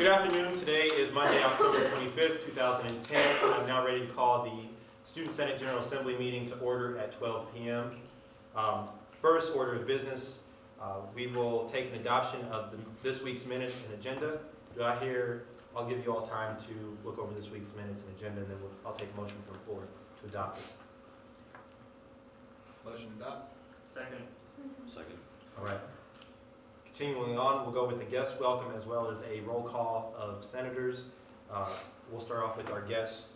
Good afternoon. Today is Monday, October 25th, 2010. I'm now ready to call the Student Senate General Assembly meeting to order at 12 p.m. First order of business, we will take an adoption of this week's minutes and agenda. I'll give you all time to look over this week's minutes and agenda, and then I'll take a motion from the floor to adopt it. Motion to adopt. Second. All right. Continuing on, we'll go with the guest welcome as well as a roll call of senators. We'll start off with our guests,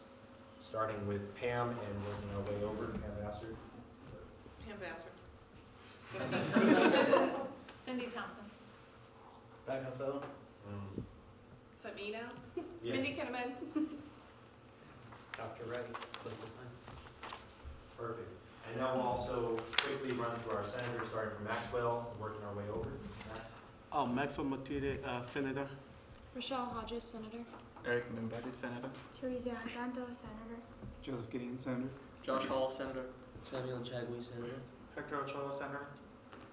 starting with Pam and working our way over. Pam Vassar. Cindy Thompson. Back Costello. Is that me now? Yeah. Mindy Kinnaman. Dr. Wright, political science. Perfect. And now we'll also quickly run through our senators, starting from Maxwell, and working our way over. Maxwell Matide, Senator. Rochelle Hodges, Senator. Eric Mimbadi, Senator. Teresa Danto, Senator. Joseph Gideon, Senator. Josh Hall, Senator. Samuel Chagwe, Senator. Hector Ochoa, Senator.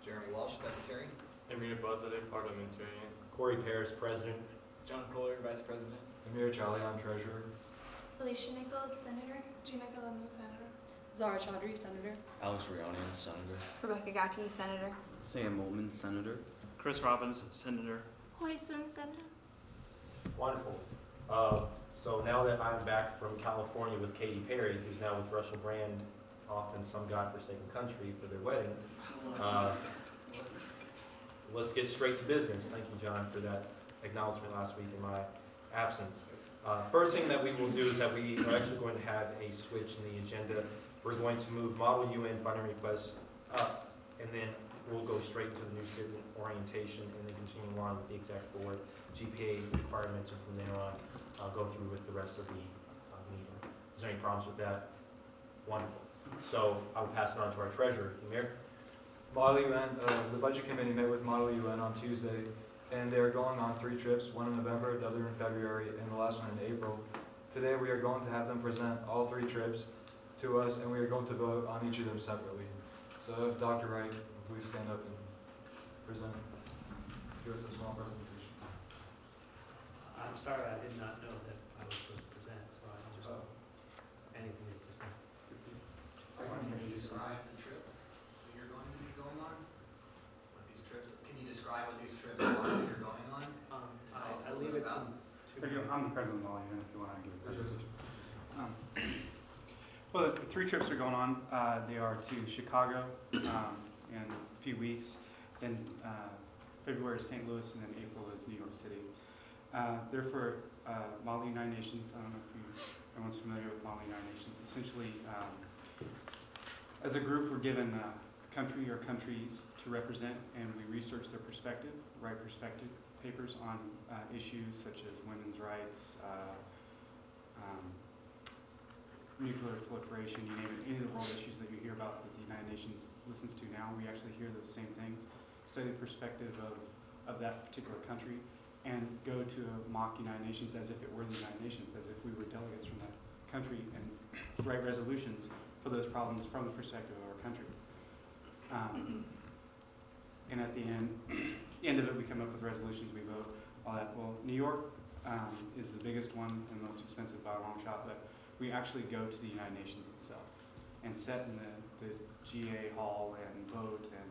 Jeremy Walsh, Secretary. Amir Bazadeh, Parliamentarian. Corey Paris, President. John Kohler, Vice President. Amir Chalian, Treasurer. Alicia Nichols, Senator. Gina Galanu, Senator. Zara Chaudhry, Senator. Alex Rionian, Senator. Rebecca Gatti, Senator. Sam Moulton, Senator. Chris Robbins, Senator. Hoi Sun, Senator. Wonderful. So now that I'm back from California with Katy Perry, who's now with Russell Brand off in some godforsaken country for their wedding, let's get straight to business. Thank you, John, for that acknowledgement last week in my absence. First thing that we will do is that we are actually going to have a switch in the agenda. We're going to move Model UN funding requests up, and then we'll go straight to the new student orientation and then continue on with the exec board, GPA requirements, and from there on, I'll go through with the rest of the meeting. Is there any problems with that? Wonderful. So I will pass it on to our treasurer, Amir. Model UN, the Budget Committee met with Model UN on Tuesday, and they are going on 3 trips, one in November, the other in February, and the last one in April. Today we are going to have them present all 3 trips to us, and we are going to vote on each of them separately. So if Dr. Wright, please stand up and present. Give us a small presentation. I'm sorry, I did not know that I was supposed to present, so I just anything to present. Can you describe the trips that you're going to be going on? Can you describe what these trips are that you're going on? I'll leave it to I'm the president of all unit if you want to give a presentation. Well, the 3 trips are going on. They are to Chicago in a few weeks. Then February is St. Louis, and then April is New York City. They're for Model United Nations. I don't know if everyone's familiar with Model United Nations. Essentially, as a group, we're given a country or countries to represent, and we research their perspective, write perspective papers on issues such as women's rights, nuclear proliferation, you name it, any of the world issues that you hear about that the United Nations listens to now. We actually hear those same things, study the perspective of that particular country, and go to a mock United Nations as if it were the United Nations, as if we were delegates from that country, and write resolutions for those problems from the perspective of our country. And at the end of it, we come up with resolutions, we vote, all that. Well, New York is the biggest one and most expensive by a long shot, but we actually go to the United Nations itself and sit in the GA hall and vote, and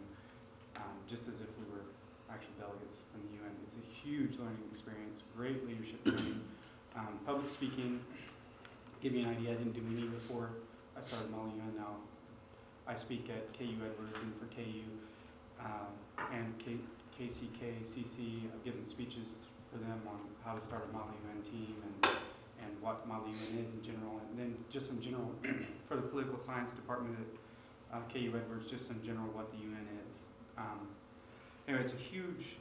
just as if we were actual delegates from the UN. It's a huge learning experience, great leadership training, public speaking. Give you an idea, I didn't do any before I started Model UN. Now I speak at KU Edwards and for KU and KCK-CC. I've given speeches for them on how to start a Model UN team and what Model UN is in general, and then just in general for the political science department at KU Edwards, just in general what the UN is. Anyway, it's a huge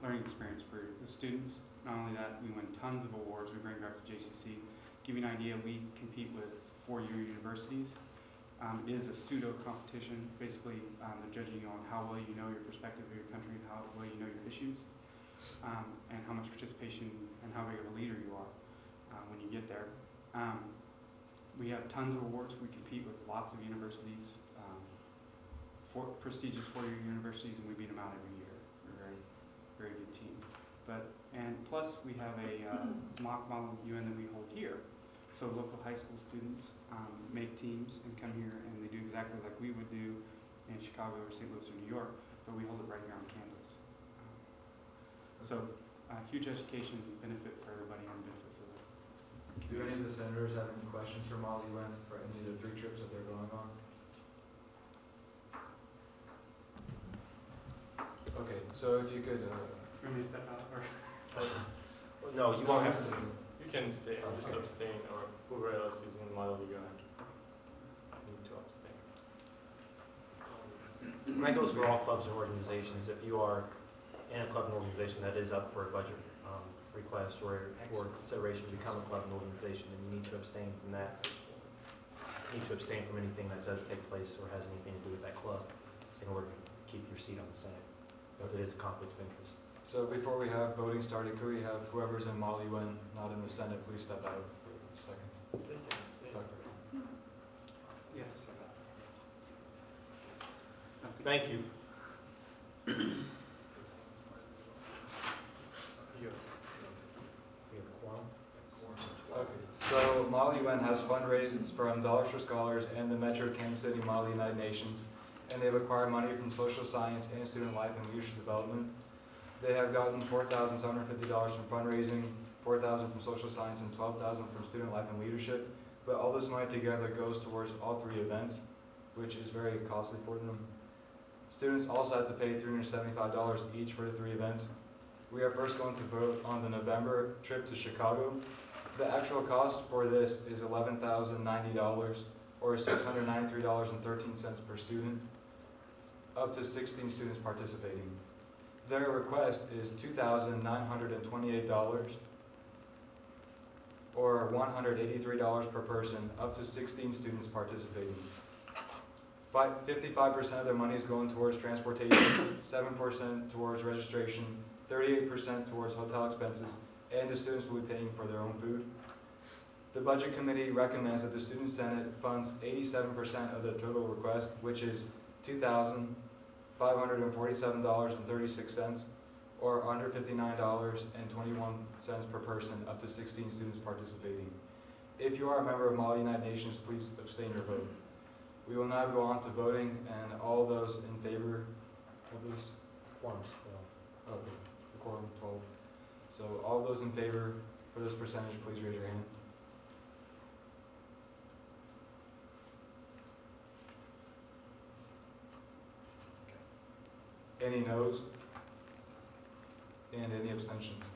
learning experience for the students. Not only that, we win tons of awards. We bring back to JCC. Give you an idea, we compete with 4-year universities. It is a pseudo competition. Basically, they're judging you on how well you know your perspective of your country, how well you know your issues, and how much participation and how big of a leader you are when you get there. We have tons of awards. We compete with lots of universities, prestigious 4-year universities, and we beat them out every year. We're a very, very good team. And And plus, we have a mock model UN that we hold here. So local high school students make teams and come here, and they do exactly like we would do in Chicago or St. Louis or New York, but we hold it right here on campus. So huge education benefit for everybody and benefit for the Do any of the senators have any questions for Model UN for any of the 3 trips that they're going on? Okay, so if you could, Want me to step out? Or? No, you won't have to. You can stay, just Okay. abstain, or whoever else is in the model you need to abstain. And that goes for all clubs and organizations. If you are in a club and organization that is up for a budget request or consideration to become a club and organization, then you need to abstain from that. You need to abstain from anything that does take place or has anything to do with that club in order to keep your seat on the Senate, because it is a conflict of interest. so before we have voting started, could we have whoever's in Model UN not in the Senate, please step out for a second? They can stay. Doctor. Yes, step out. Okay. Thank you. We have a quorum. Okay, so Model UN has fundraised from Dollars for Scholars and the Metro Kansas City Model United Nations, and they've acquired money from social science and student life and leadership development. They have gotten $4,750 from fundraising, $4,000 from social science, and $12,000 from student life and leadership. But all this money together goes towards all 3 events, which is very costly for them. Students also have to pay $375 each for the 3 events. We are first going to vote on the November trip to Chicago. The actual cost for this is $11,090, or $693.13 per student, up to 16 students participating. Their request is $2,928, or $183 per person, up to 16 students participating. 55% of their money is going towards transportation, 7% towards registration, 38% towards hotel expenses, and the students will be paying for their own food. The Budget Committee recommends that the Student Senate funds 87% of the total request, which is $2,547.36, or $159.21 per person, up to 16 students participating. If you are a member of Model United Nations, please abstain your vote. We will now go on to voting, and all those in favor of this? Quorum. Okay, the quorum, 12. So all those in favor for this percentage, please raise your hand. Any noes? And any abstentions?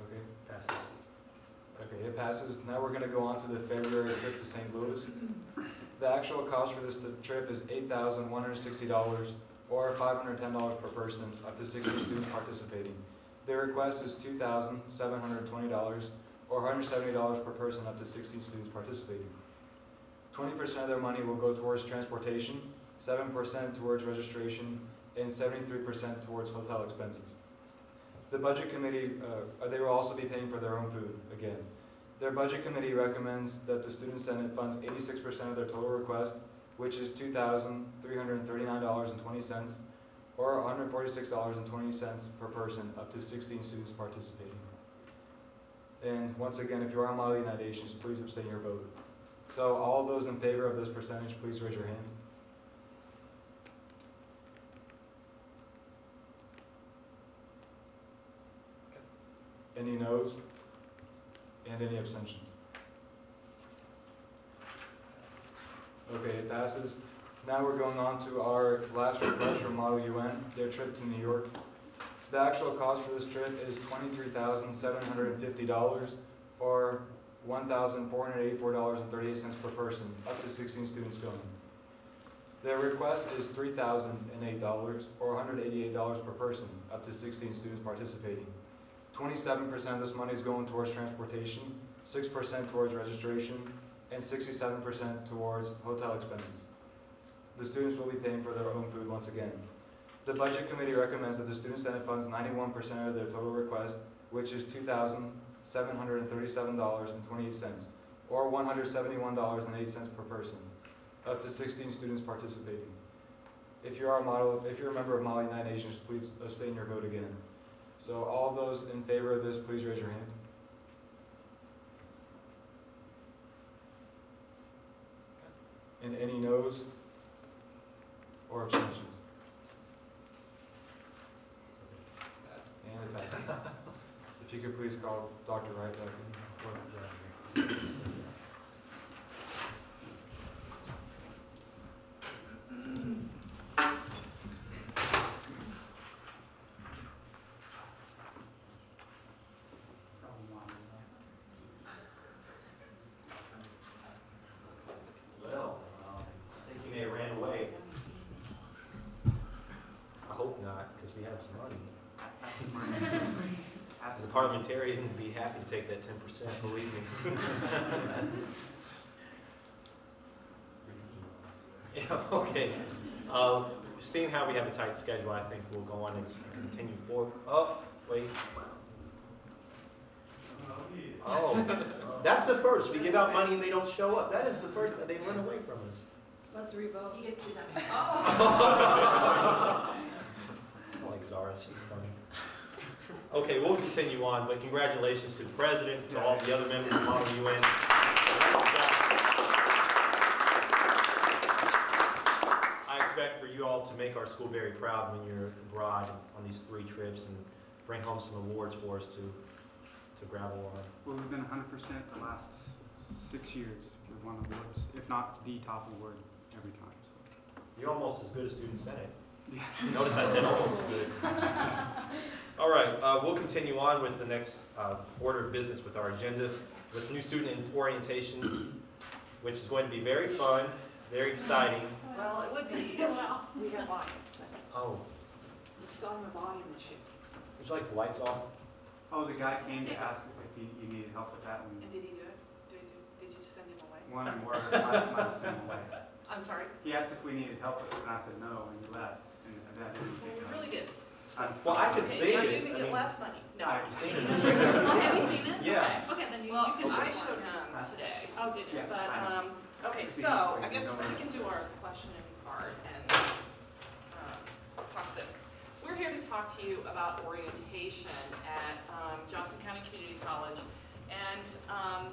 Okay, Passes. okay, it passes. Now we're going to go on to the February trip to St. Louis. The actual cost for this trip is $8,160, or $510 per person, up to 60 students participating. Their request is $2,720, or $170 per person, up to 16 students participating. 20% of their money will go towards transportation, 7% towards registration, and 73% towards hotel expenses. The Budget Committee, they will also be paying for their own food, again. Their Budget Committee recommends that the Student Senate funds 86% of their total request, which is $2,339.20, or $146.20 per person, up to 16 students participating. And once again, if you are on Model United Nations, please abstain your vote. So all those in favor of this percentage, please raise your hand. Any noes? And any abstentions? Okay, it passes. Now we're going on to our last request from Model UN, their trip to New York. The actual cost for this trip is $23,750, or $1,484.38 per person, up to 16 students going. Their request is $3,008, or $188 per person, up to 16 students participating. 27% of this money is going towards transportation, 6% towards registration, and 67% towards hotel expenses. The students will be paying for their own food once again. The Budget Committee recommends that the Student Senate funds 91% of their total request, which is $2,737.28, or $171.08 per person, up to 16 students participating. If you're a member of Mali United Nations, please abstain your vote again. So all those in favor of this, please raise your hand. And any noes or abstentions? Passes. And it passes. If you could please call Dr. Wright back in. Well, I think he may have ran away. I hope not, because we have some money. As a parliamentarian, would be happy to take that 10%, believe me. Yeah, okay. Seeing how we have a tight schedule, I think we'll go on and continue forward. Oh, wait. Oh, that's the first. We give out money and they don't show up. That is the first that they run away from us. Let's revote. He gets to do that. I like Zara, she's funny. Okay, we'll continue on, but congratulations to the president, to all the other members of Model UN. I expect for you all to make our school very proud when you're abroad on these 3 trips and bring home some awards for us to gravel on. Well, we've been 100% the last 6 years for one awards, if not the top award every time. So. You're almost as good as Student Senate. Yeah. Notice I said almost as good. All right, we'll continue on with the next order of business with our agenda with new student orientation, which is going to be very fun, very exciting. Well, it would be if we had volume. Oh, We still have a volume issue. would you like the lights off? Oh, the guy came to ask if you needed help with that, And did he do it? Did you send him away? one and more might have sent him away. I'm sorry? He asked if we needed help with it, and I said no, and he left. And that didn't Well, take we it. really did. Well, I could Okay, save now it. you can I get mean, less money. No. I've seen it. Have you seen it? Yeah. Okay, then you Well, can. I showed him today, Oh, did you? Yeah. but, okay, See, so we I guess can go we in. can do our questioning part and talk to them. We're here to talk to you about orientation at Johnson County Community College. And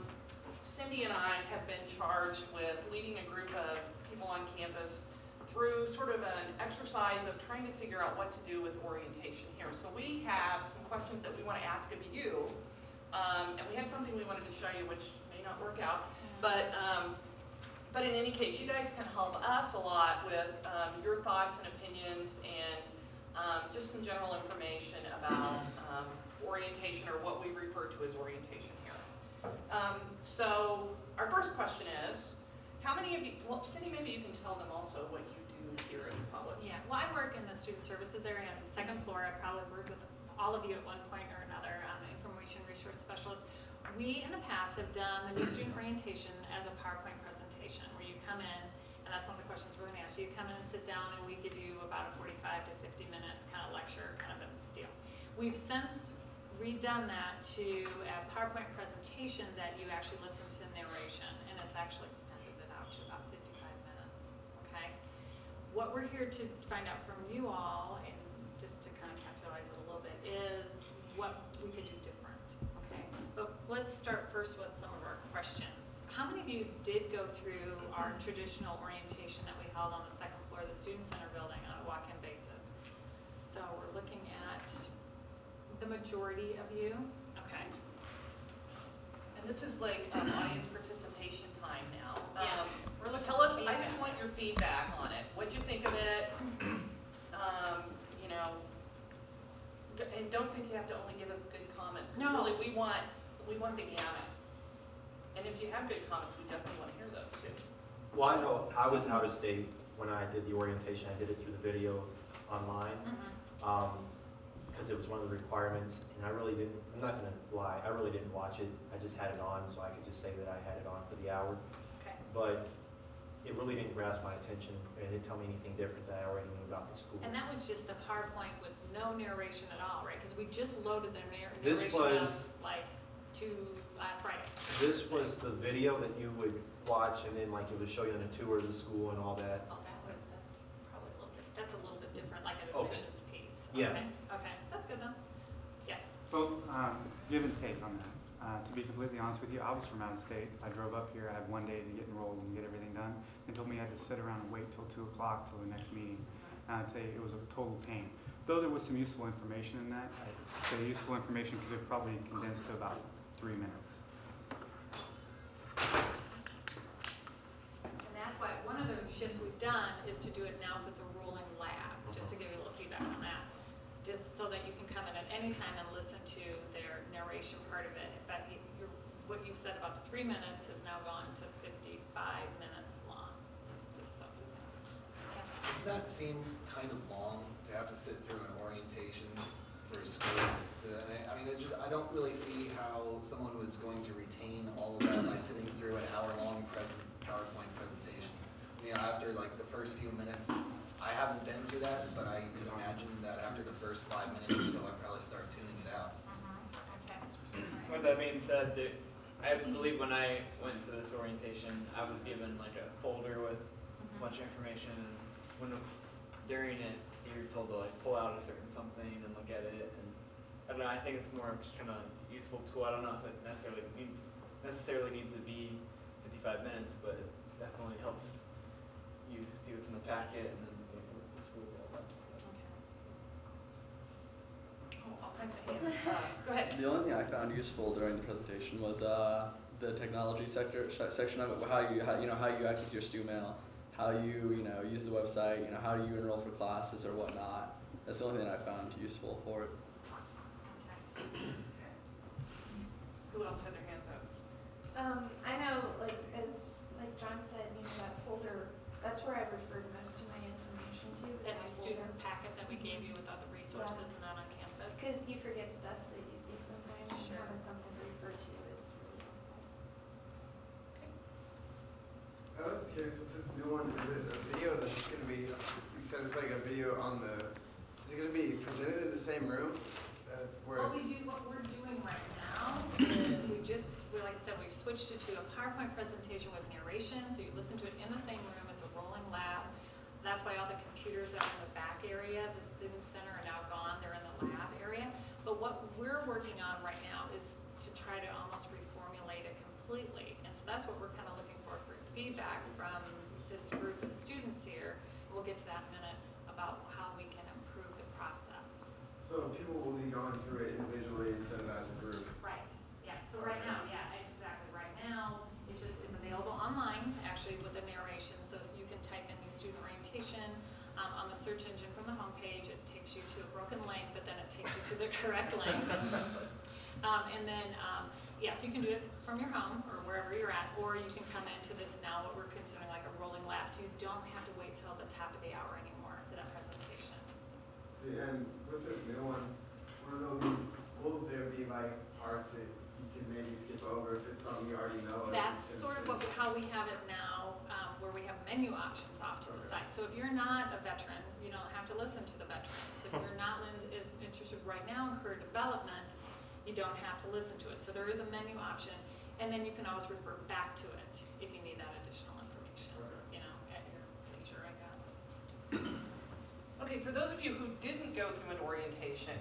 Cindy and I have been charged with leading a group of people on campus through sort of an exercise of trying to figure out what to do with orientation here. So we have some questions that we want to ask of you. And we had something we wanted to show you which may not work out. But in any case, you guys can help us a lot with your thoughts and opinions and just some general information about orientation, or what we refer to as orientation here. So our first question is, how many of you, well, Cindy, maybe you can tell them also what you do here at the college. Yeah, well, I work in the student services area on the 2nd floor. I probably worked with all of you at one point or another. I'm an information resource specialist. We, in the past, have done the new student orientation as a PowerPoint presentation where you come in, and that's one of the questions we're going to ask you. You come in and sit down, and we give you about a 45 to 50-minute kind of lecture kind of a deal. We've since redone that to a PowerPoint presentation that you actually listen to narration, and it's actually extended it out to about 55 minutes, okay? What we're here to find out from you all, and just to kind of capitalize it a little bit, is what we could do different, okay? But let's start first with some of our questions. How many of you did go through our traditional orientation that we held on the 2nd floor of the Student Center building on a walk-in basis? So we're looking at the majority of you, okay? And this is like audience participation time now. Yeah, we're looking Tell for us, I feedback. just want your feedback on it. What'd you think of it? You know, and don't think you have to only give us good comments. 'Cause No. Really, we want the gamut. And if you have good comments, we definitely want to hear those too. Well, I know I was out of state when I did the orientation. I did it through the video online. Because it was one of the requirements, and I really didn't, I'm not going to lie, I really didn't watch it. I just had it on, so I could just say that I had it on for the hour. Okay. But it really didn't grasp my attention, and it didn't tell me anything different that I already knew about the school. And that was just the PowerPoint with no narration at all, right? Because we just loaded the narration This was- up like Friday. This was the video that you would watch, and then like it would show you on a tour of the school and all that. Oh, that's probably a little bit, like an Okay. admissions piece. Yeah. Okay, okay, that's good then. Yes. Well, give and take on that. To be completely honest with you, I was from out of state. I drove up here. I had one day to get enrolled and get everything done. They told me I had to sit around and wait till 2 o'clock till the next meeting. And I'd tell you, it was a total pain. Though there was some useful information in that, the useful information could have probably condensed to about 3 minutes. And that's why one of the shifts we've done is to do it now so it's a rolling lab, just to give you a little feedback on that. Just so that you can come in at any time and listen to their narration part of it. But what you said about the 3 minutes has now gone to 55 minutes long, just so you know. Yeah. Does that seem kind of long to have to sit through an orientation for school? I mean, I don't really see how someone was going to retain all of that by sitting through an hour-long PowerPoint presentation. You know, after like the first few minutes, I haven't been through that, but I can imagine that after the first 5 minutes or so, I'd probably start tuning it out. Okay. With that being said, I believe when I went to this orientation, I was given like a folder with a bunch of information, and when during it, you're told to like pull out a certain something and look at it, and I don't know. I think it's more of just kind of useful tool. I don't know if it necessarily needs to be 55 minutes, but it definitely helps you see what's in the packet and then what the school all that. So. Oh, all kinds of hands. Go ahead. The only thing I found useful during the presentation was the technology section of it, how you access your StuMail, how you use the website, how do you enroll for classes or whatnot. That's the only thing I found useful for it. Okay. Who else had their hands up? I know, as John said, that folder, that's where I've referred most of my information to. That new student packet that we gave you with all the resources and that on campus. Because you forget stuff that you see sometimes, and Sure. having something to refer to is really helpful. I was just curious with this new one, is it a video that's going to be, you said it's like a video on the, is it going to be presented in the same room? What we're doing right now is like I said, we've switched it to a PowerPoint presentation with narration, so you listen to it in the same room. It's a rolling lab. That's why all the computers that are in the back area, the student center, are now gone. They're in the lab area. But what we're working on right now is to try to almost reformulate it completely. And so that's what we're kind of looking for feedback from this group of students here. We'll get to that in a minute about how we can improve the process. So people will be going through it individually instead of as a group? Right, yeah, so right now, yeah, exactly, right now, it's available online, actually, with the narration, so you can type in new student orientation, on the search engine from the homepage, it takes you to a broken link, but then it takes you to the correct link. And then, yeah, so you can do it from your home, or wherever you're at, or you can come into this now, what we're considering like a rolling lab, so you don't have to wait till the top of the hour anymore for that presentation. See, and with this new one, will there be like parts that you can maybe skip over if it's something you already know? That's sort of how we have it now, where we have menu options off to the side. So if you're not a veteran, you don't have to listen to the veterans. If you're not as interested right now in career development, you don't have to listen to it. So there is a menu option, and then you can always refer back to it if you need that additional information, at your leisure, I guess. Okay, for those of you who didn't go through an orientation,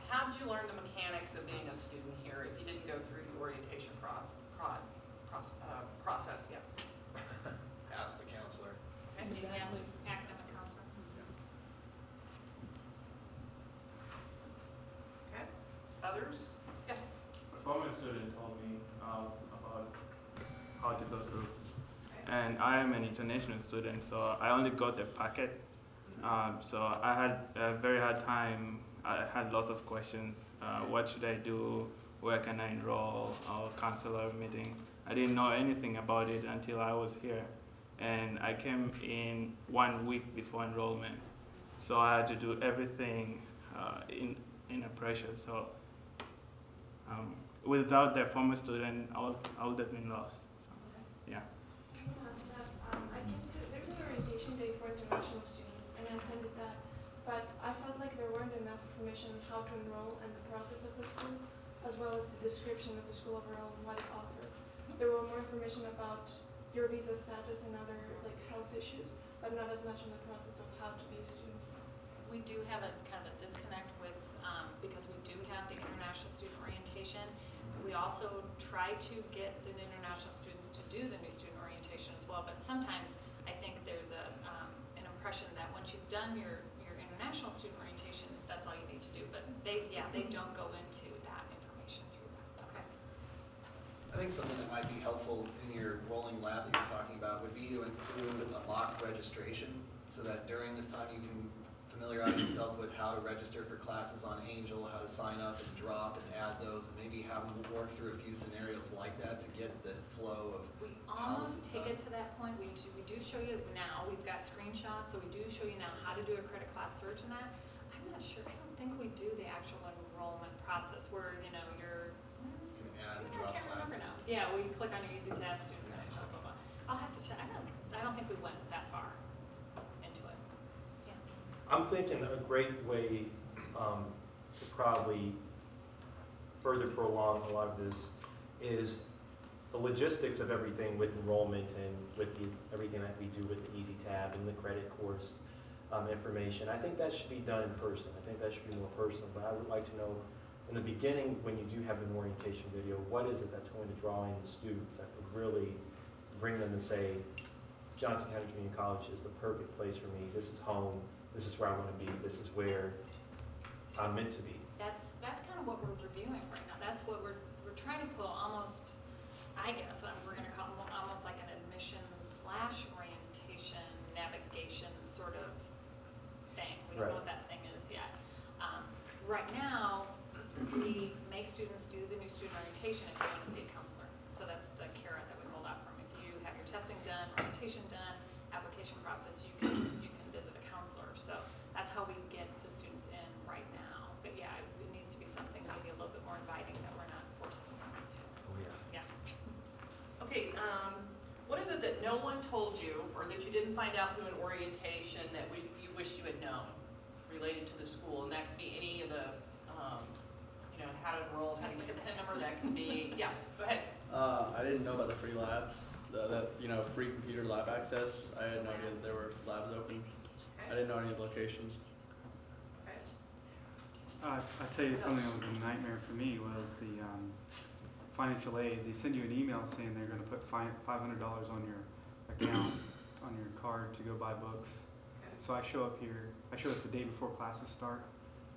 how did you learn the mechanics of being a student here if you didn't go through the orientation process? Yeah. Ask the counselor. Okay. Exactly. Academic counselor. Okay. Others? Yes. A former student told me about how to go through. And I am an international student, so I only got the packet. So I had a very hard time. I had lots of questions. What should I do? Where can I enroll? Our counselor meeting. I didn't know anything about it until I was here. And I came in 1 week before enrollment. So I had to do everything in a pressure. So without the former student, I would have been lost. So, yeah. There's an orientation day for international students, and I attended that. But I felt like there weren't enough information on how to enroll and the process of the school, as well as the description of the school overall and what it offers. There were more information about your visa status and other health issues, but not as much on the process of how to be a student. we do have a kind of a disconnect with, because we do have the international student orientation. We also try to get the international students to do the new student orientation as well, but sometimes I think there's an impression that once you've done your international student orientation, that's all you need to do, but they don't go into that information through that. Okay. I think something that might be helpful in your rolling lab that you're talking about would be to include a mock registration so that during this time you can familiarize yourself with how to register for classes on Angel, how to sign up and drop and add those, and maybe have them work through a few scenarios like that to get the flow of We how this almost is take done. it to that point. We do show you now, we've got screenshots, so we do show you now how to do a credit class search and that. I'm not sure, I don't think we do the actual enrollment process where, you know, you're, You can add and I drop can't remember classes. now. Yeah, we click on your easy tab, student guide, blah, blah, blah. I'll have to check, I don't think we went that far into it. Yeah. I'm thinking a great way to probably further prolong a lot of this is the logistics of everything with enrollment and with everything that we do with the Easy Tab and the credit course information. I think that should be done in person. I think that should be more personal, but I would like to know in the beginning when you do have an orientation video, what is it that's going to draw in the students that would really bring them to say, Johnson County Community College is the perfect place for me. This is home. This is where I want to be. This is where I'm meant to be. That's kind of what we're reviewing right now. That's what we're trying to pull almost, I guess, we're going to call it almost like an admission/orientation navigation sort of thing. We don't know what that thing is yet. Right now, we make students do the new student orientation if you want to see a counselor. So that's the carrot that we hold out from. If you have your testing done, orientation done, application process, you can visit a counselor. So that's how we get the students in right now. But yeah, it needs to be something maybe a little bit more inviting that we're not forcing them to. Oh, yeah. Yeah. Okay, what is it that no one told you or that you didn't find out through an orientation that you wish you had known related to the school? And that could be any of the, you know, how to enroll, how to get your PIN number, that can be, yeah, go ahead. I didn't know about the free labs, you know, free computer lab access. I had no idea that there were labs open. I didn't know any of the locations. I'll tell you something that was a nightmare for me was the financial aid. They send you an email saying they're going to put $500 on your account, on your card to go buy books. So I show up here, I show up the day before classes start.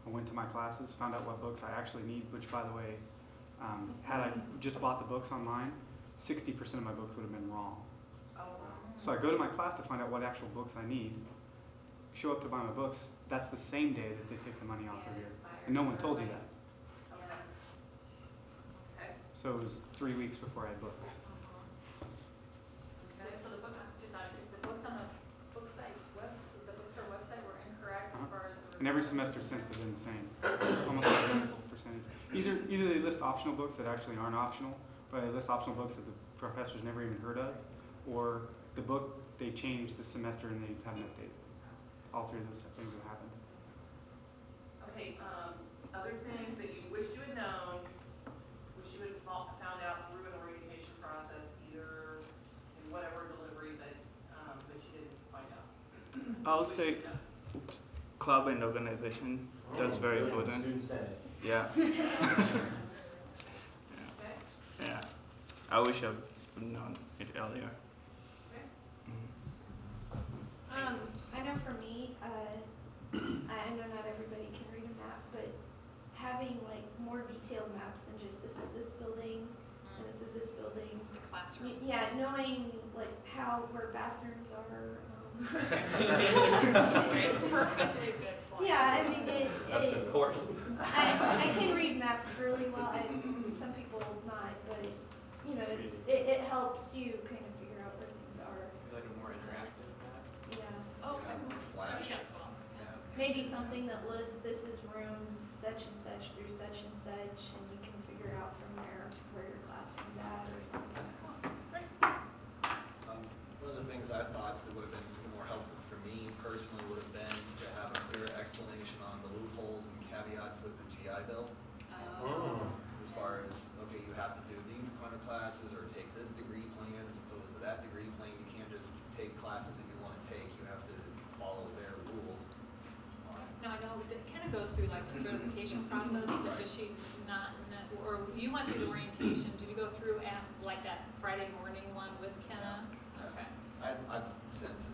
I went to my classes, found out what books I actually need, which by the way, had I just bought the books online, 60% of my books would have been wrong. So I go to my class to find out what actual books I need, show up to buy my books, that's the same day that they take the money off of here. And no one told you that. So it was 3 weeks before I had books. Okay, so the books on the bookstore website were incorrect as far as the. And every semester since have been the same, almost identical percentage. Either they list optional books that actually aren't optional, or they list optional books that the professors never even heard of, or the book they changed this semester and they haven't updated. All three of those things have happened. Okay, other things that you wish you had known, wish you had found out through an orientation process, either in whatever delivery that you didn't find out. I would say club and organization. That's very important. Student Senate. Yeah. Yeah. I wish I'd known it earlier. I know for me, I know not everybody can read a map, but having like more detailed maps than just this is this building and this is this building. The classroom. Yeah, knowing like where bathrooms are. Very good point. Yeah, I mean That's important. I can read maps really well. Some people not, but you know, it helps you kind of figure out where things are. Like a more interactive map. Yeah. Oh, Flash. yeah, cool. Maybe something that lists this is rooms such and such through such and such, and you can figure out from there where your classroom's at or something. One of the things I thought that would have been more helpful for me personally would have been to have a clear explanation on the loopholes and caveats with the GI Bill. As far as, okay, you have to do these kind of classes or take this degree plan as opposed to that degree plan. You can't just take classes that you want to take. You have to follow their rules. No, I know, it kind of goes through like the certification process, but does she not, or you went through the orientation, did you go through at, like that Friday morning one with Kenna? Okay. I've since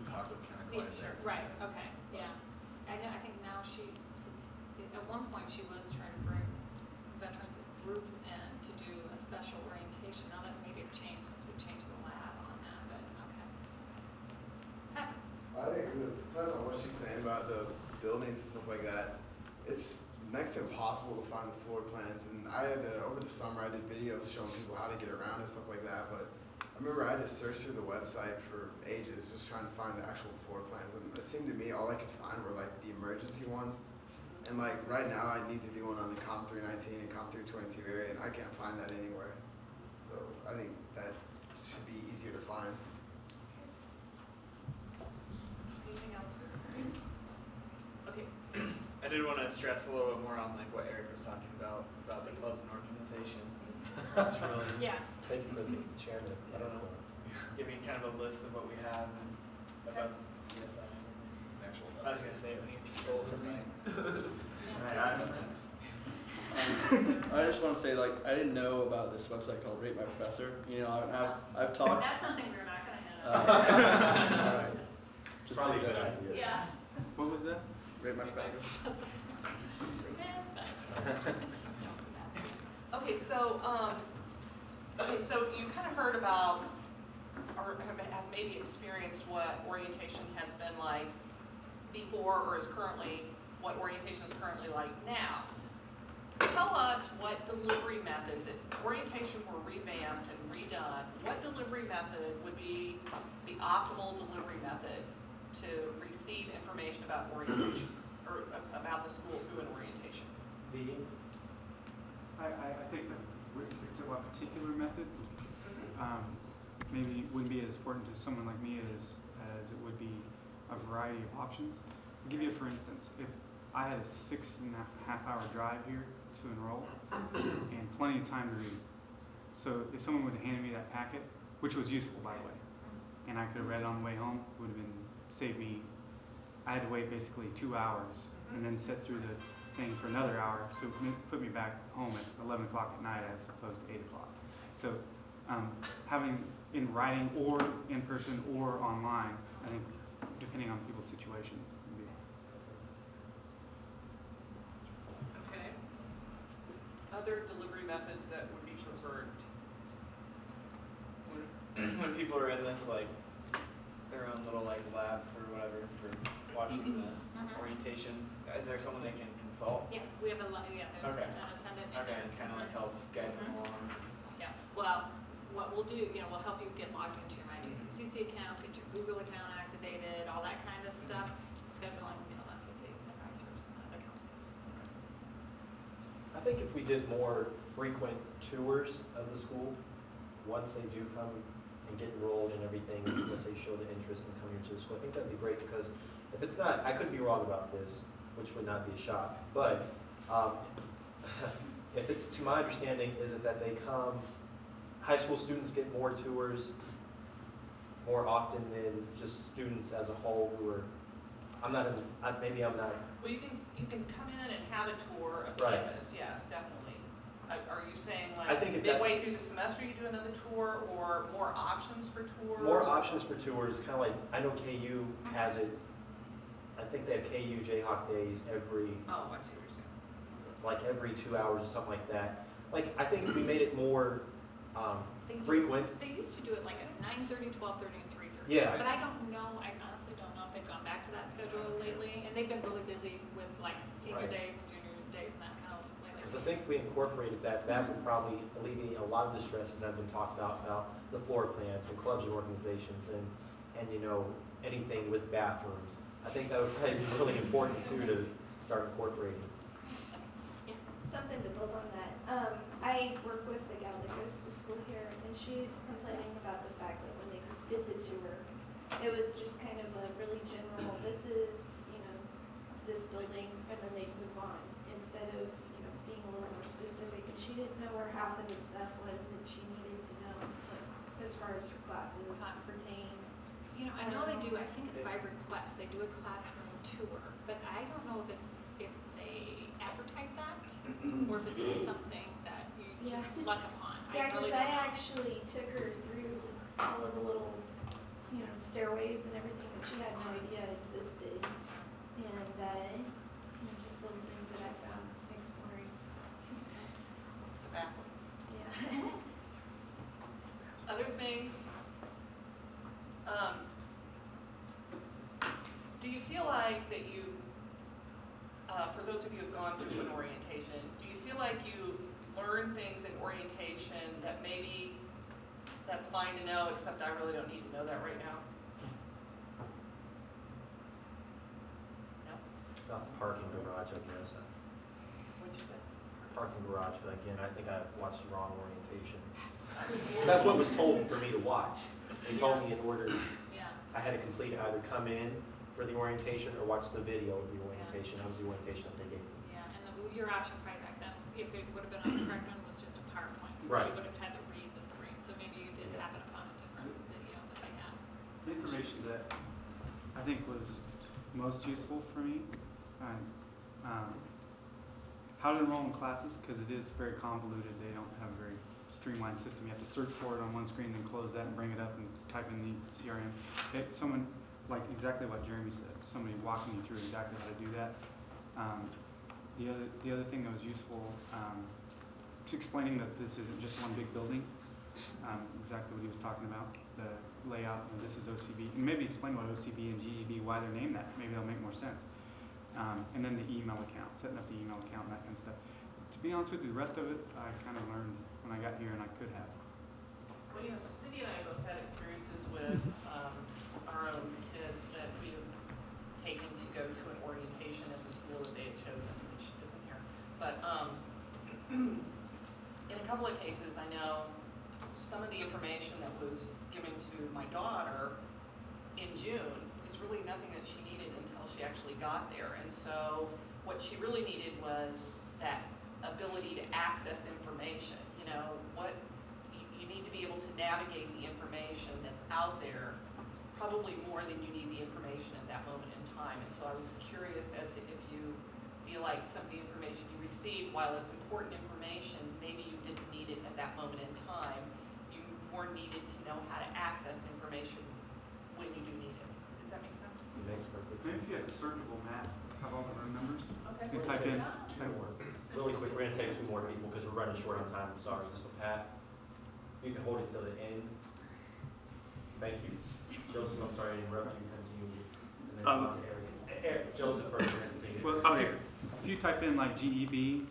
talked with Kenna quite a bit. since Right, then. okay, yeah. I know, I think now she, at one point she was trying to bring veteran groups in to do a special orientation. Now that maybe it's changed since we changed the lab on that, but okay. I think it depends on what she's saying about the buildings and stuff like that. It's next to impossible to find the floor plans, and I had to, over the summer I did videos showing people how to get around and stuff like that, but I remember I had to search through the website for ages just trying to find the actual floor plans, and it seemed to me all I could find were like the emergency ones. And like right now I need to do one on the COM 319 and COM 322 area, and I can't find that anywhere. So I think that should be easier to find. Anything else? Okay. I did want to stress a little bit more on like what Eric was talking about the clubs and organizations. That's really, Yeah. thank you for the chairman. I don't know, giving kind of a list of what we have and about CSI. Actual. I was gonna say when you stole from me. I just want to say, like, I didn't know about this website called Rate My Professor. You know, I've talked. That's something we're not gonna have. All right. Just Probably a good suggestion. idea. Yeah. What was that? Rate My Professor. Okay, so you kind of heard about, or have maybe experienced what orientation has been like before, or is currently, what orientation is currently like now. Tell us what delivery methods, if orientation were revamped and redone, what delivery method would be the optimal delivery method to receive information about orientation, or about the school through an orientation? I think that what particular method maybe wouldn't be as important to someone like me as it would be a variety of options. I'll give you for instance, if I had a 6.5 hour drive here to enroll and plenty of time to read. So if someone would have handed me that packet, which was useful by the way, and I could have read it on the way home, it would have been saved me. I had to wait basically 2 hours and then sit through the thing for another hour, so it put me back home at 11 o'clock at night as opposed to 8 o'clock. So having in writing or in person or online, I think depending on people's situations. Would be. Okay. Other delivery methods that would be preferred? When people are in this like their own little like lab for whatever for watching the orientation, is there someone they can consult? Yeah, we have there's Okay. an attendant. Okay, and kind of like helps guide them along. Yeah, well, what we'll do, we'll help you get logged into your MyJCCC account, get your Google account activated, all that kind of stuff. Scheduling, that's what the advisors and other counselors. I think if we did more frequent tours of the school, once they do come and get enrolled and everything, once they show the interest in coming to the school, I think that'd be great, because if it's not, I could be wrong about this, which would not be a shock, but if it's, to my understanding, is it that they come, high school students get more tours more often than just students as a whole who are, maybe I'm not. Well, you can come in and have a tour of Right. campus, yes, definitely. Are you saying I think if midway that's- through the semester you do another tour, or more options for tours? More options for tours, kind of like, I know KU has it, I think they have KU Jayhawk days every, Oh, I see what you're saying. like every 2 hours or something like that. Like, I think if we made it more frequent. They used to do it like at 9:30, 12:30, and 3:30. Yeah. But I don't know, I honestly don't know if they've gone back to that schedule lately. And they've been really busy with like senior Right. days and junior days and that kind of lately. Because I think if we incorporated that, that would probably alleviate a lot of the stresses that have been talked about the floor plans and clubs and organizations and anything with bathrooms. I think that would probably be really important too to start incorporating. Something to build on that. I work with the gal that goes to school here, and she's complaining about the fact that when they did the tour, it was just kind of a really general, this is, this building, and then they'd move on, instead of, being a little more specific. And she didn't know where half of the stuff was that she needed to know, like, as far as her classes pertain. I know they do, I think it's by request, they do a classroom tour. but I don't know if they advertise that, or if it's just something that you just luck upon. Yeah, really because don't I know. actually took her through all of the little, stairways and everything that she had no idea existed. And, just little things that I found exploring. Backwards. Yeah. Other things, do you feel like that you, for those of you who've gone through an orientation, do you feel like you learn things in orientation that maybe that's fine to know, except I really don't need to know that right now? No? About the parking garage, I guess. What'd you say? Parking garage, but again, I think I watched the wrong orientation. That's what was told for me to watch. They told me in order, Yeah. I had to complete it, either come in for the orientation or watch the video of the orientation. That was the orientation that they gave me. Yeah, and your option probably back then, if it would have been on the correct one, was just a PowerPoint. Right. You would have had to read the screen, so maybe you did happen upon a different video that they had. The information that I think was most useful for me, how to enroll in classes, because it is very convoluted. They don't have a very streamlined system. You have to search for it on one screen, then close that and bring it up and type in the CRM. Someone, like exactly what Jeremy said, somebody walking you through exactly how to do that. The other thing that was useful, to explaining that this isn't just one big building, exactly what he was talking about, the layout, and this is OCB, and maybe explain what OCB and GEB, why they're named that, maybe they'll make more sense. And then the email account, setting up the email account and that kind of stuff. To be honest with you, the rest of it, I kind of learned when I got here and I could have. Well, Cindy and I both had experiences with our own kids that we have taken to go to an orientation at the school that they had chosen, which isn't here. But in a couple of cases, I know some of the information that was given to my daughter in June is really nothing that she needed until she actually got there. And so what she really needed was that ability to access information. You need to be able to navigate the information that's out there, probably more than you need the information at that moment in time. And so I was curious as to if you feel like some of the information you received, while it's important information, maybe you didn't need it at that moment in time. You more needed to know how to access information when you do need it. Does that make sense? It makes perfect Maybe sense. if you had a searchable map, have all the room numbers, Okay. you can type in. Two more. Really quick, we're gonna take two more people because we're running short on time, I'm sorry. So Pat, you can hold it till the end. Thank you. Joseph, I'm sorry to interrupt you, continue. And then Eric, Joseph first, and then continue. Well, okay, if you type in like GEB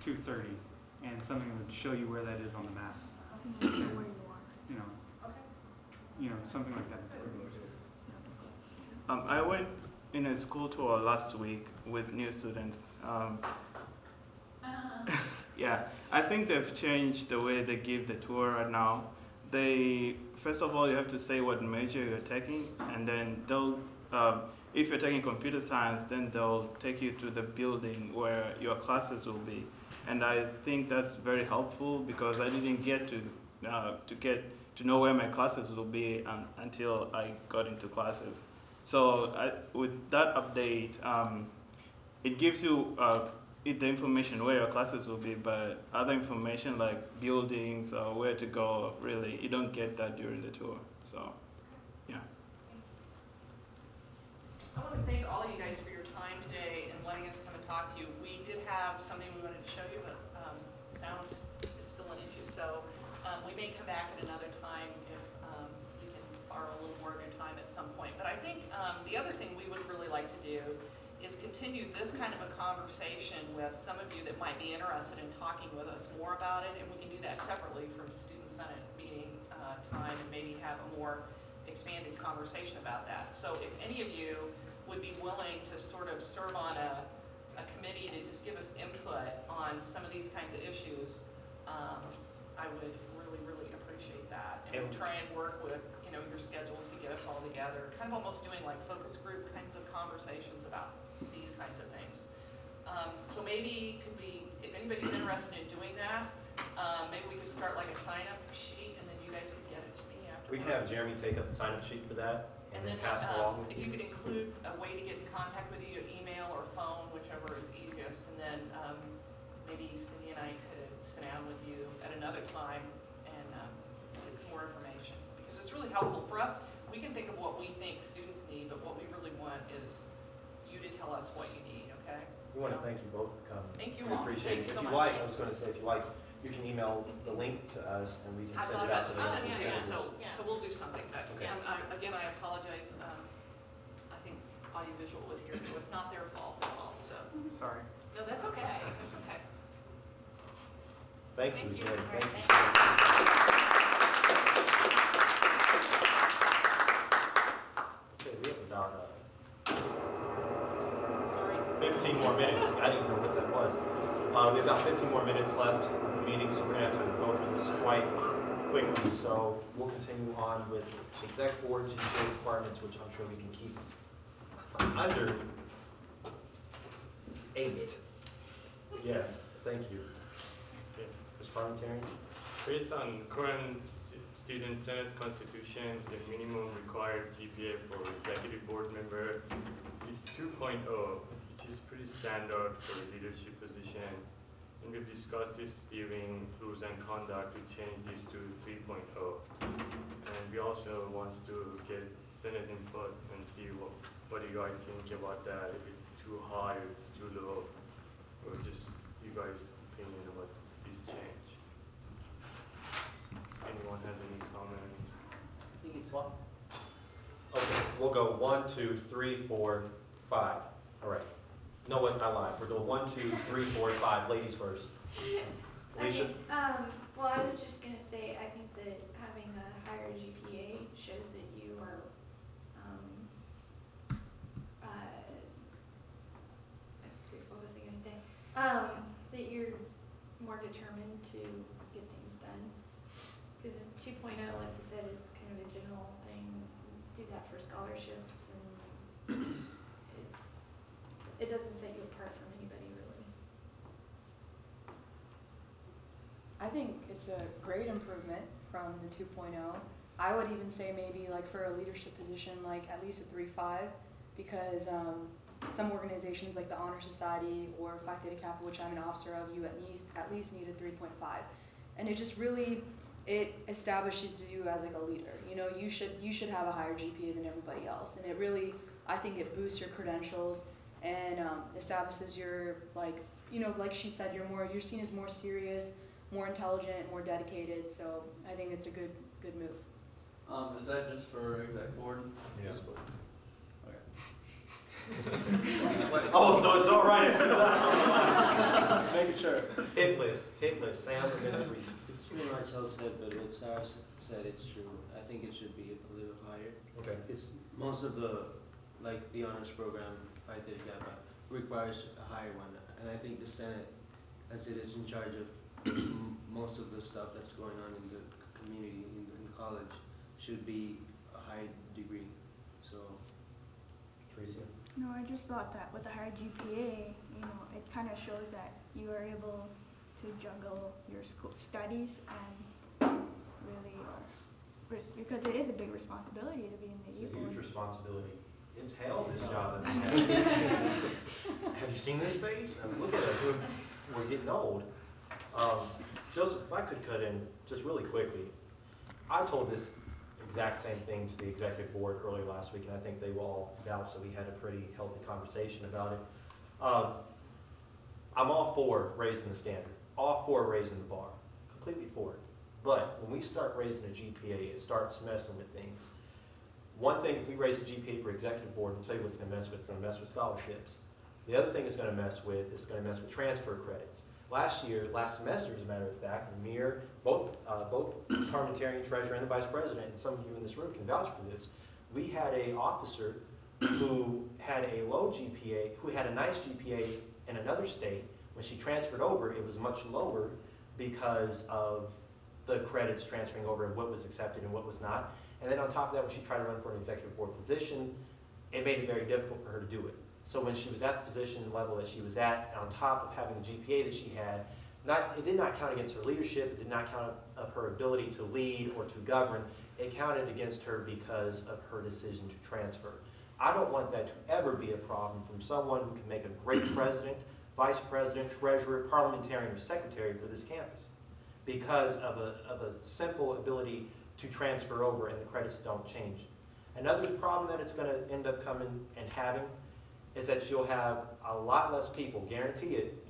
230, and something would show you where that is on the map. Something like that. I went in a school tour last week with new students. Yeah, I think they've changed the way they give the tour right now. First of all, you have to say what major you're taking, and then they'll, if you're taking computer science, then they'll take you to the building where your classes will be. And I think that's very helpful because I didn't get to know where my classes will be until I got into classes. So with that update, it gives you the information where your classes will be, but other information like buildings or where to go, really, you don't get that during the tour. So, yeah. I want to thank all of you guys for your time today and letting us come and talk to you. We did have something we wanted to show you, but sound is still an issue. So we may come back at another time if we can borrow a little more of your time at some point. But I think the other thing we would really like to do is continue this kind of a conversation with some of you that might be interested in talking with us more about it, and we can do that separately from Student Senate meeting time and maybe have a more expanded conversation about that. So if any of you would be willing to sort of serve on a committee to just give us input on some of these kinds of issues, I would really, really appreciate that. And we'll try and work with your schedules to get us all together, kind of almost doing like focus group kinds of conversations about these kinds of things. So maybe if anybody's interested in doing that, maybe we could start like a sign-up sheet and then you guys could get it to me after. We can have Jeremy take up the sign-up sheet for that, And then pass it along with if you could include a way to get in contact with you, email or phone, whichever is easiest, and then maybe Cindy and I could sit down with you at another time and get some more information. Because it's really helpful for us. We can think of what we think students need, but what we really want is you to tell us what you need, okay? We want to thank you both for coming. Thank you We all. appreciate it. Thanks If so you much. like, I was going to say, if you like, you can email the link to us and we can I send thought it out about to the that. rest of the Yeah, senators. so we'll do something, but Okay. again, I apologize. I think audiovisual was here, so it's not their fault at all, so. Sorry. No, that's okay, that's okay. Thank Thank you. you. Great. Thank you. Okay, we have about 15 more minutes. I didn't know what that was. We have about 15 more minutes left of the meeting, so we're going to have to go through this quite quickly. So we'll continue on with exec board GPA requirements, which I'm sure we can keep under 8. Yes, thank you. Ms. Parliamentarian? Based on current student senate constitution, the minimum required GPA for executive board member is 2.0, which is pretty standard for a leadership position. And we've discussed this during rules and conduct to change this to 3.0. And we also want to get Senate input and see what you guys think about that, if it's too high or it's too low, or just you guys' opinion about this change. Anyone has any comments? I think it's Okay, we'll go 1, 2, 3, 4, 5. All right. No, wait, I lied. We're going 1, 2, 3, 4, 5. Ladies first. Alicia? Well, I was just gonna say, I think that having a higher GPA shows that you are, what was I gonna say? That you're more determined to get things done. Because 2.0, like you said, is kind of a general thing. Do that for scholarships, and it doesn't set you apart from anybody, really. I think it's a great improvement from the 2.0. I would even say maybe like for a leadership position, like at least a 3.5, because some organizations like the Honor Society or Phi Theta Kappa, which I'm an officer of, you at least need a 3.5. And it just really, it establishes you as like a leader. You know, you should have a higher GPA than everybody else. And it really, I think it boosts your credentials and establishes your, like, you know, like she said, you're seen as more serious, more intelligent, more dedicated. So I think it's a good move. Is that just for exec board? Yes. Okay. Oh, so it's all right if it's us. Just making sure. Hit list. Sam, and then Teresa. It's pretty much all said, but what Sarah said, it's true. I think it should be a little higher. Okay. Because most of the, like the honors program, Phi Theta Kappa, requires a higher one. And I think the Senate, as it is in charge of most of the stuff that's going on in the community, in college, should be a high degree. So, Teresa? No, I just thought that with a higher GPA, you know, it kind of shows that you are able to juggle your school studies and really, because it is a big responsibility to be in the It's a board. huge responsibility. It's hell, this job that we have. Have you seen this face? I mean, look at us. We're getting old. Joseph, if I could cut in just really quickly. I told this exact same thing to the executive board earlier last week, and I think they will all vouch that we had a pretty healthy conversation about it. I'm all for raising the standard, all for raising the bar, completely for it. But when we start raising the GPA, it starts messing with things. One thing, if we raise the GPA for executive board, I'll tell you what it's going to mess with. It's going to mess with scholarships. The other thing it's going to mess with is going to mess with transfer credits. Last semester, as a matter of fact, Amir, both parliamentarian treasurer and the vice president, and some of you in this room can vouch for this, we had an officer who had a low GPA, who had a nice GPA in another state. When she transferred over, it was much lower because of the credits transferring over and what was accepted and what was not. And then on top of that, when she tried to run for an executive board position, it made it very difficult for her to do it. So when she was at the position level that she was at, on top of having the GPA that she had, it did not count against her leadership, it did not count of her ability to lead or to govern. It counted against her because of her decision to transfer. I don't want that to ever be a problem from someone who can make a great president, vice president, treasurer, parliamentarian, or secretary for this campus because of a simple ability to transfer over and the credits don't change. Another problem that it's going to end up coming and having is that you'll have a lot less people, guarantee it,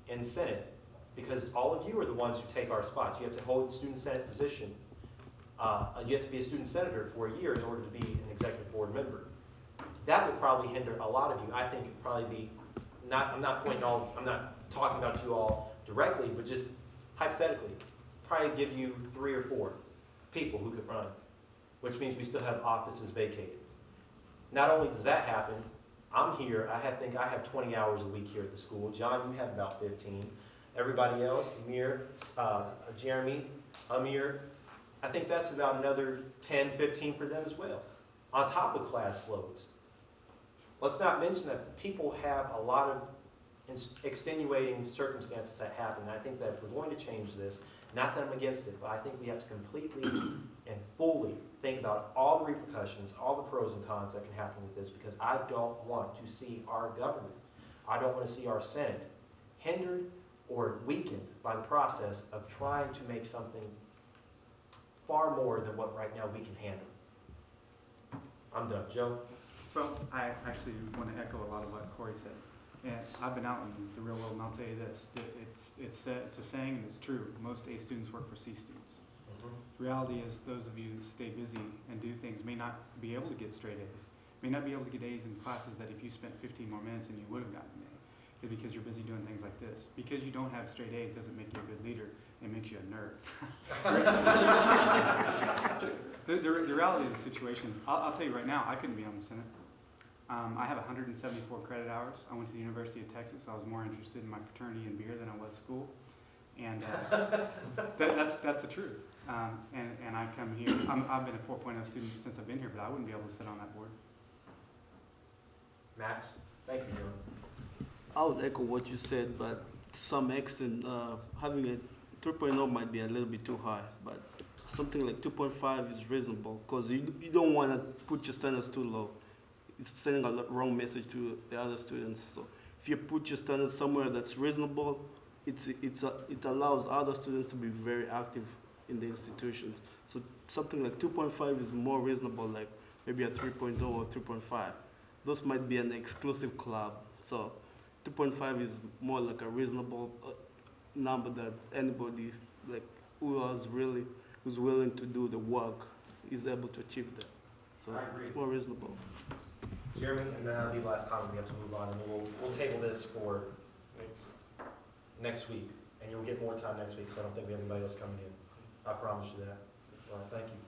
in Senate, because all of you are the ones who take our spots. You have to hold the student senate position. You have to be a student senator for a year in order to be an executive board member. That would probably hinder a lot of you. I think it would probably be, I'm not talking about you all directly, but just hypothetically, probably give you 3 or 4 people who could run, which means we still have offices vacated. Not only does that happen, I'm here, I think I have 20 hours a week here at the school. John, you have about 15. Everybody else, Amir, Jeremy, Amir, I think that's about another 10, 15 for them as well, on top of class loads. Let's not mention that people have a lot of extenuating circumstances that happen. And I think that if we're going to change this, not that I'm against it, but I think we have to completely and fully think about all the repercussions, all the pros and cons that can happen with this, because I don't want to see our government, I don't want to see our Senate hindered or weakened by the process of trying to make something far more than what right now we can handle. I'm done. Joe? Well, I actually want to echo a lot of what Corey said. And I've been out in the real world, and I'll tell you this, it's a saying and it's true. Most A students work for C students. The reality is those of you who stay busy and do things may not be able to get straight A's, may not be able to get A's in classes that if you spent 15 more minutes and you would have gotten an A. It's because you're busy doing things like this. Because you don't have straight A's doesn't make you a good leader, it makes you a nerd. The reality of the situation, I'll tell you right now, I couldn't be on the Senate. I have 174 credit hours. I went to the University of Texas. I was more interested in my fraternity and beer than I was school. And that's the truth. And I come here, I've been a 4.0 student since I've been here, but I wouldn't be able to sit on that board. Max? Thank you, Joe. I would echo what you said, but to some extent, having a 3.0 might be a little bit too high, but something like 2.5 is reasonable, because you don't want to put your standards too low. It's sending a wrong message to the other students. So if you put your standards somewhere that's reasonable, it allows other students to be very active in the institutions. So something like 2.5 is more reasonable, like maybe a 3.0 or 3.5. Those might be an exclusive club. So 2.5 is more like a reasonable number that anybody like who's willing to do the work is able to achieve that. So I agree. It's more reasonable. Jeremy, and then that'll be the last comment. We have to move on, and we'll table this for next week, and you'll get more time next week, because I don't think we have anybody else coming in. I promise you that. All right, thank you.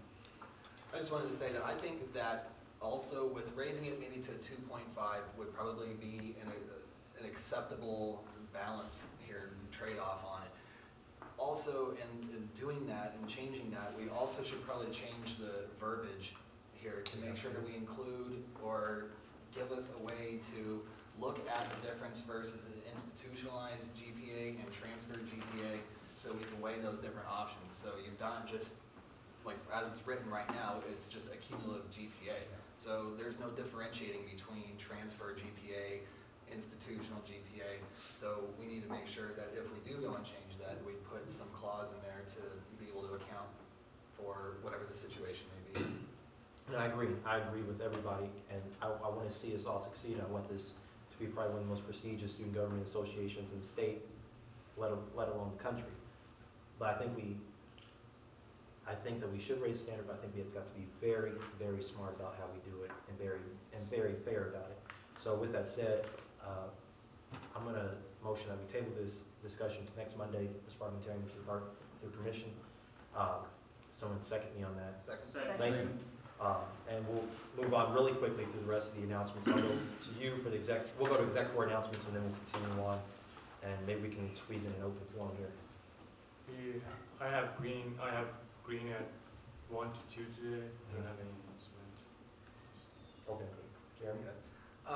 I just wanted to say that I think that also with raising it maybe to 2.5 would probably be an acceptable balance here, trade-off on it. Also, in doing that and changing that, we also should probably change the verbiage here to make sure that we include or give us a way to look at the difference versus an institutionalized GPA and transfer GPA, so we can weigh those different options. So you're not just, like as it's written right now, it's just a cumulative GPA. So there's no differentiating between transfer GPA, institutional GPA. So we need to make sure that if we do go and change that, we put some clause in there to be able to account for whatever the situation may be. And I agree with everybody, and I want to see us all succeed. I want this to be probably one of the most prestigious student government associations in the state, let alone the country. But I think that we should raise the standard, but I think we have got to be very, very smart about how we do it and very fair about it. So with that said, I'm going to motion that we table this discussion to next Monday, Mr. Parliamentarian, with your permission. Someone second me on that. Second. Thank you. And we'll move on really quickly through the rest of the announcements. I'll go to you for the we'll go to exec board announcements, and then we'll continue on, and maybe we can squeeze in an open forum here. I have green at 1 to 2 today. I don't have any announcement. Okay. Jeremy?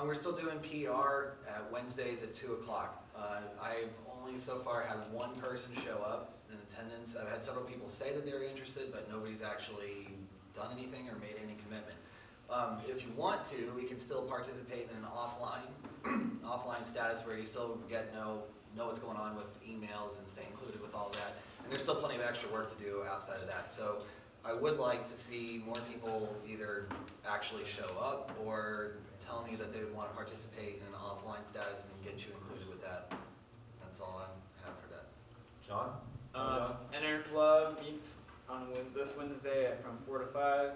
We're still doing PR at Wednesdays at 2 o'clock. I've only so far had one person show up in attendance. I've had several people say that they're interested, but nobody's actually done anything or made any commitment. If you want to, we can still participate in an offline status where you still get know what's going on with emails and stay included with all of that. And there's still plenty of extra work to do outside of that. So I would like to see more people either actually show up or tell me that they would want to participate in an offline status and get you included with that. That's all I have for that. John? Enter Club meets on this Wednesday from 4 to 5.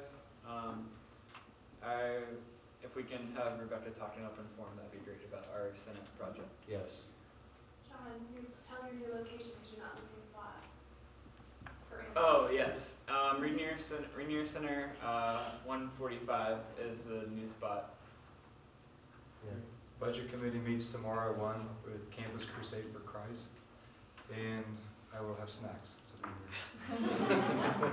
If we can have Rebecca talk in open forum, that'd be great about our Senate project. Yes. John, tell me your location because you're not in the same spot. Oh, yes. Rainier Center, 145 is the new spot. Yeah. Budget committee meets tomorrow at 1 with Campus Crusade for Christ, and I will have snacks, so be here.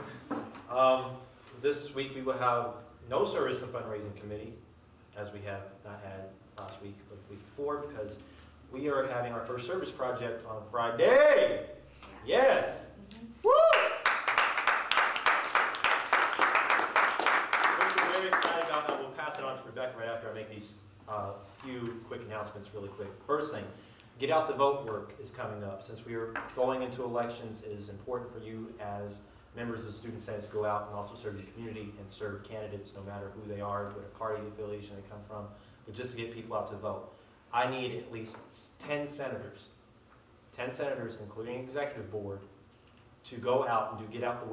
This week we will have no service and fundraising committee, as we have not had last week or the week before, because we are having our first service project on Friday. Yes. Woo! We're very excited about that. We'll pass it on to Rebecca right after I make these few quick announcements really quick. First thing, get out the vote work is coming up. Since we are going into elections, it is important for you as members of the Student Senate to go out and also serve your community and serve candidates no matter who they are, what party affiliation they come from, but just to get people out to vote. I need at least 10 senators, including executive board, to go out and get out the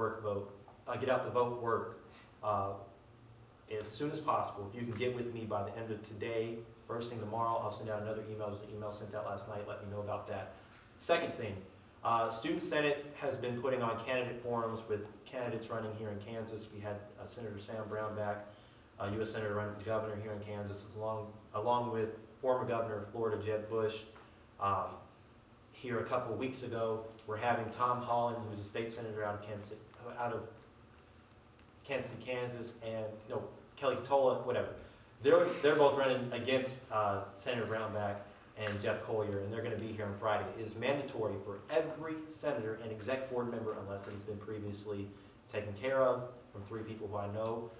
vote work as soon as possible. If you can get with me by the end of today, first thing tomorrow, I'll send out another email. There's an email sent out last night. Let me know about that. Second thing, Student Senate has been putting on candidate forums with candidates running here in Kansas. We had Senator Sam Brown back, U.S. Senator running for governor here in Kansas, along with former governor of Florida, Jeb Bush. Here a couple of weeks ago, we're having Tom Holland, who's a state senator out of Kansas City, Kansas, and Kelly Katola, whatever. They're both running against Senator Brownback and Jeff Collier, and they're going to be here on Friday. It is mandatory for every senator and exec board member, unless it has been previously taken care of from 3 people who I know,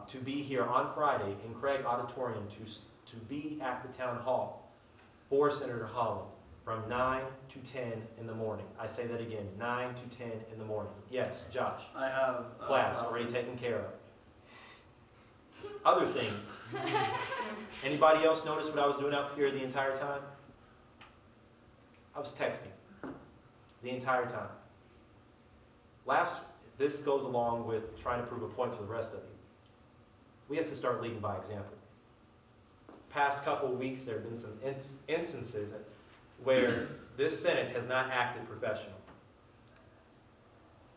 to be here on Friday in Craig Auditorium to be at the town hall for Senator Holland from 9 to 10 in the morning. I say that again, 9 to 10 in the morning. Yes, Josh. I have class already taken care of. Other thing, anybody else notice what I was doing up here the entire time? I was texting the entire time. This goes along with trying to prove a point to the rest of you. We have to start leading by example. Past couple of weeks, there have been some instances where this Senate has not acted professional.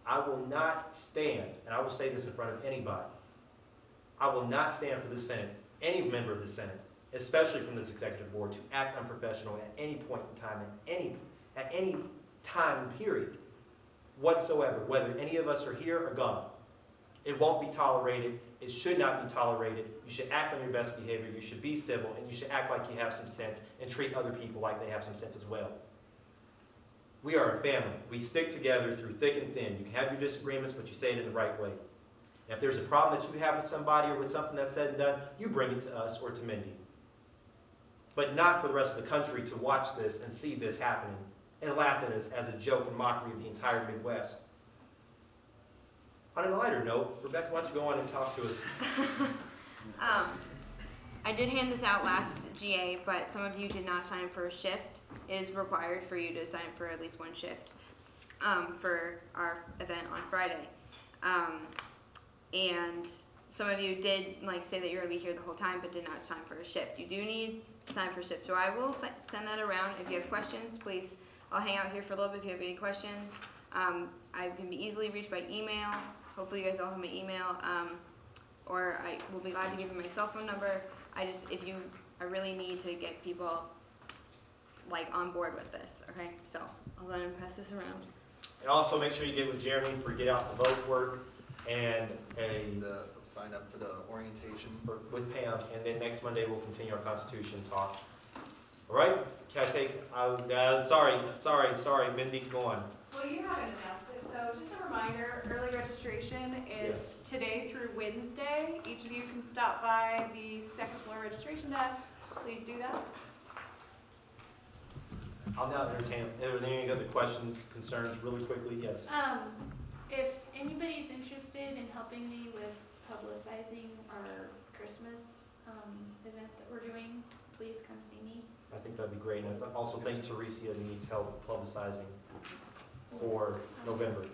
I will not stand, and I will say this in front of anybody, I will not stand for the Senate, any member of the Senate, especially from this executive board, to act unprofessional at any point in time, at any time period whatsoever, whether any of us are here or gone. It won't be tolerated. It should not be tolerated. You should act on your best behavior. You should be civil, and you should act like you have some sense and treat other people like they have some sense as well. We are a family. We stick together through thick and thin. You can have your disagreements, but you say it in the right way. If there's a problem that you have with somebody or with something that's said and done, you bring it to us or to Mindy. But not for the rest of the country to watch this and see this happening and laugh at us as a joke and mockery of the entire Midwest. On a lighter note, Rebecca, why don't you go on and talk to us? I did hand this out last GA, but some of you did not sign up for a shift. It is required for you to sign up for at least one shift for our event on Friday. And some of you did say that you're going to be here the whole time, but did not sign for a shift. You do need to sign for a shift. So I will send that around. If you have questions, please, I'll hang out here for a little bit if you have any questions. I can be easily reached by email. Hopefully you guys all have my email. Or I will be glad to give you my cell phone number. I really need to get people on board with this, okay? So I'll go ahead and pass this around. And also make sure you get with Jeremy for get out the vote work. and Sign up for the orientation. with Pam, and then next Monday we'll continue our Constitution talk. All right? Can I take, sorry, Mindy, go on. Well, you haven't announced it, so just a reminder, early registration is today through Wednesday. Each of you can stop by the second floor registration desk. Please do that. I'll now entertain, are there any other questions, concerns, really quickly? Yes. If anybody's interested in helping me with publicizing our Christmas event that we're doing, please come see me. I think that'd be great. And I also think Teresa needs help publicizing for November,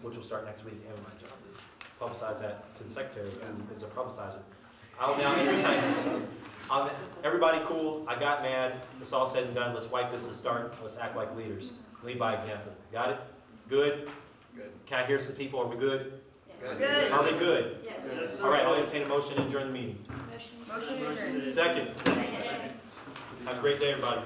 which will start next week, and publicize that to the secretary, who is a publicizer. I'll now entertain. Everybody cool? I got mad. It's all said and done. Let's wipe this and start. Let's act like leaders. Lead by example. Got it? Good? Good. Can I hear some people? Are we good? Good. Are we good? Yes. All right, I'll entertain a motion and adjourn the meeting. Motion adjourned. Second. Have a great day, everybody.